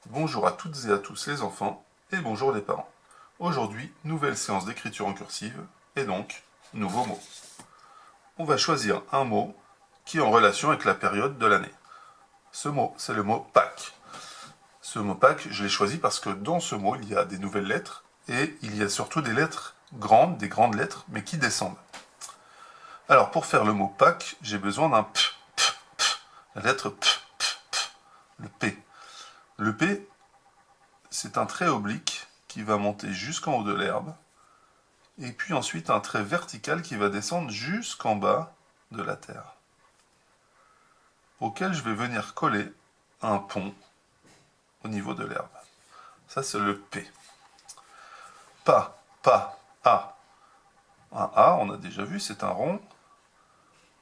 Bonjour à toutes et à tous les enfants, et bonjour les parents. Aujourd'hui, nouvelle séance d'écriture en cursive, et donc, nouveau mot. On va choisir un mot qui est en relation avec la période de l'année. Ce mot, c'est le mot Pâques. Ce mot Pâques, je l'ai choisi parce que dans ce mot, il y a des nouvelles lettres, et il y a surtout des lettres grandes, des grandes lettres, mais qui descendent. Alors, pour faire le mot Pâques, j'ai besoin d'un P, la lettre P, le P. Le P, c'est un trait oblique qui va monter jusqu'en haut de l'herbe, et puis ensuite un trait vertical qui va descendre jusqu'en bas de la terre, auquel je vais venir coller un pont au niveau de l'herbe. Ça, c'est le P. Pas, A. Un A, on a déjà vu, c'est un rond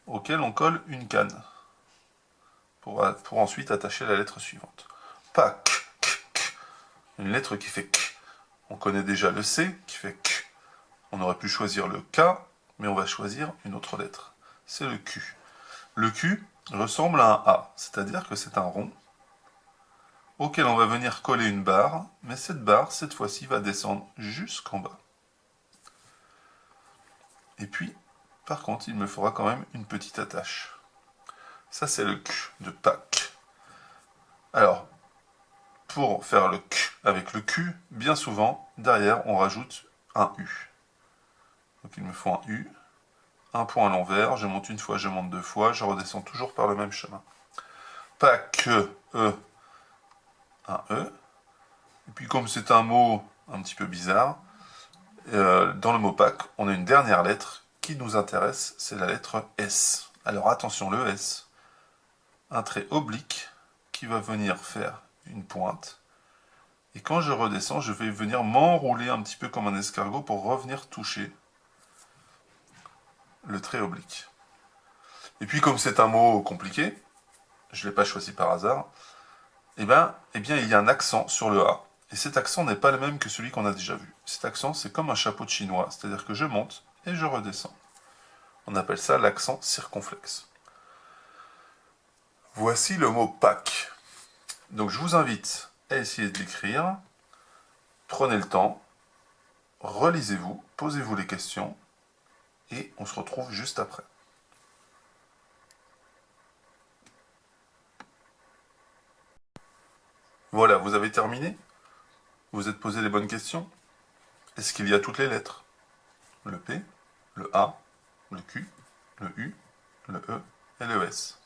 auquel on colle une canne pour ensuite attacher la lettre suivante. Pas, une lettre qui fait K. On connaît déjà le C qui fait K. On aurait pu choisir le K, mais on va choisir une autre lettre. C'est le Q. Le Q ressemble à un A, c'est-à-dire que c'est un rond auquel on va venir coller une barre, mais cette barre, cette fois-ci, va descendre jusqu'en bas. Et puis, par contre, il me faudra quand même une petite attache. Ça, c'est le Q de Pâques. Alors, pour faire le Q avec le Q, bien souvent, derrière, on rajoute un U. Donc il me faut un U, un point à l'envers, je monte une fois, je monte deux fois, je redescends toujours par le même chemin. Pâques, E, un E. Et puis comme c'est un mot un petit peu bizarre, dans le mot Pâques, on a une dernière lettre qui nous intéresse, c'est la lettre S. Alors attention, le S, un trait oblique qui va venir faire une pointe. Et quand je redescends, je vais venir m'enrouler un petit peu comme un escargot pour revenir toucher le trait oblique. Et puis comme c'est un mot compliqué, je ne l'ai pas choisi par hasard, eh bien, il y a un accent sur le A. Et cet accent n'est pas le même que celui qu'on a déjà vu. Cet accent, c'est comme un chapeau de chinois, c'est-à-dire que je monte et je redescends. On appelle ça l'accent circonflexe. Voici le mot Pâques. Donc je vous invite à essayer de l'écrire. Prenez le temps, relisez-vous, posez-vous les questions, et on se retrouve juste après. Voilà, vous avez terminé? Vous vous êtes posé les bonnes questions? Est-ce qu'il y a toutes les lettres? Le P, le A, le Q, le U, le E et le S.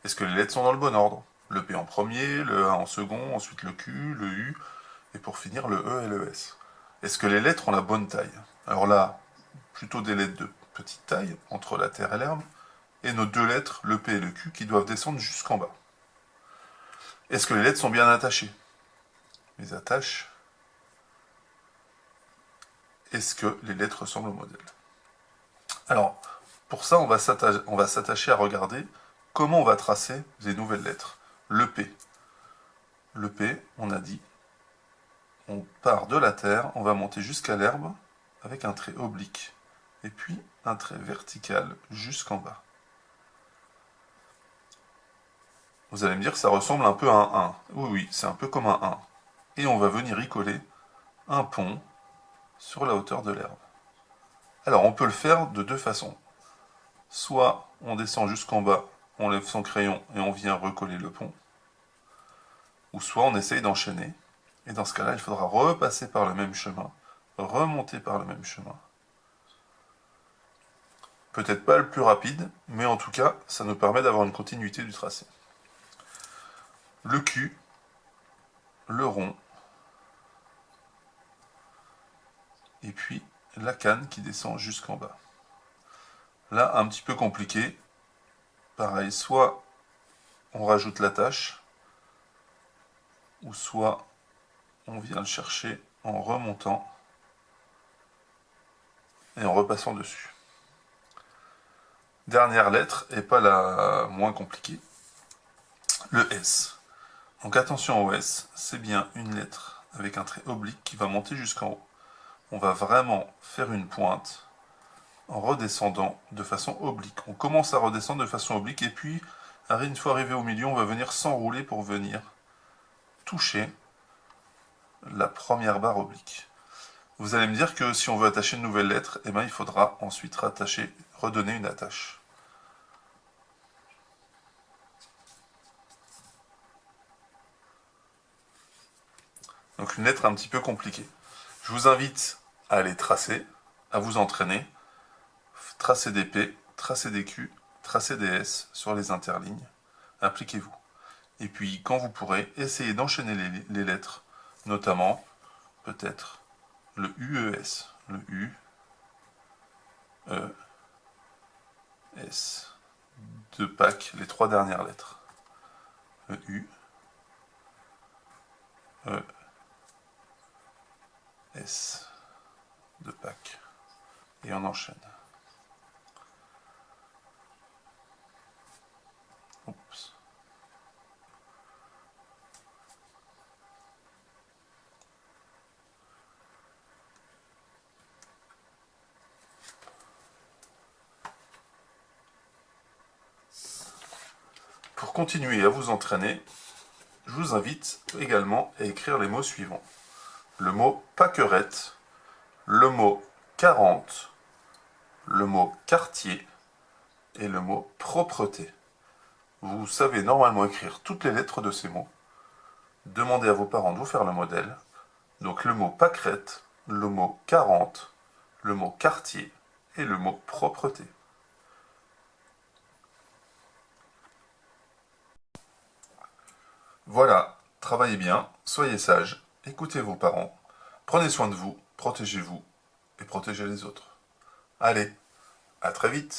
Est-ce que les lettres sont dans le bon ordre? Le P en premier, le A en second, ensuite le Q, le U, et pour finir le E et le S. Est-ce que les lettres ont la bonne taille? Alors là, plutôt des lettres de petite taille, entre la terre et l'herbe, et nos deux lettres, le P et le Q, qui doivent descendre jusqu'en bas. Est-ce que les lettres sont bien attachées? Les attaches. Est-ce que les lettres ressemblent au modèle? Alors, pour ça, on va s'attacher à regarder comment on va tracer les nouvelles lettres. Le P. Le P, on a dit, on part de la terre, on va monter jusqu'à l'herbe avec un trait oblique. Et puis un trait vertical jusqu'en bas. Vous allez me dire que ça ressemble un peu à un 1. Oui, oui, c'est un peu comme un 1. Et on va venir y coller un pont sur la hauteur de l'herbe. Alors on peut le faire de deux façons. Soit on descend jusqu'en bas, on lève son crayon et on vient recoller le pont. Ou soit on essaye d'enchaîner. Et dans ce cas-là, il faudra repasser par le même chemin, remonter par le même chemin. Peut-être pas le plus rapide, mais en tout cas, ça nous permet d'avoir une continuité du tracé. Le Q, le rond, et puis la canne qui descend jusqu'en bas. Là, un petit peu compliqué. Pareil, soit on rajoute l'attache, ou soit on vient le chercher en remontant et en repassant dessus. Dernière lettre, et pas la moins compliquée, le S. Donc attention au S, c'est bien une lettre avec un trait oblique qui va monter jusqu'en haut. On va vraiment faire une pointe en redescendant de façon oblique. On commence à redescendre de façon oblique et puis, une fois arrivé au milieu, on va venir s'enrouler pour venir toucher la première barre oblique. Vous allez me dire que si on veut attacher une nouvelle lettre, eh ben, il faudra ensuite redonner une attache. Donc une lettre un petit peu compliquée. Je vous invite à les tracer, à vous entraîner, tracer des P, tracer des Q, tracer des S sur les interlignes. Appliquez-vous. Et puis quand vous pourrez, essayez d'enchaîner les lettres, notamment peut-être le UES, le U, E, S, de Pâques, les 3 dernières lettres. Le U, E, S, de Pâques. Et on enchaîne. Oups. Pour continuer à vous entraîner, je vous invite également à écrire les mots suivants. Le mot pâquerette, le mot 40, le mot quartier et le mot propreté. Vous savez normalement écrire toutes les lettres de ces mots. Demandez à vos parents de vous faire le modèle. Donc le mot pâquerette, le mot 40, le mot quartier et le mot propreté. Voilà, travaillez bien, soyez sages, écoutez vos parents, prenez soin de vous, protégez-vous et protégez les autres. Allez, à très vite!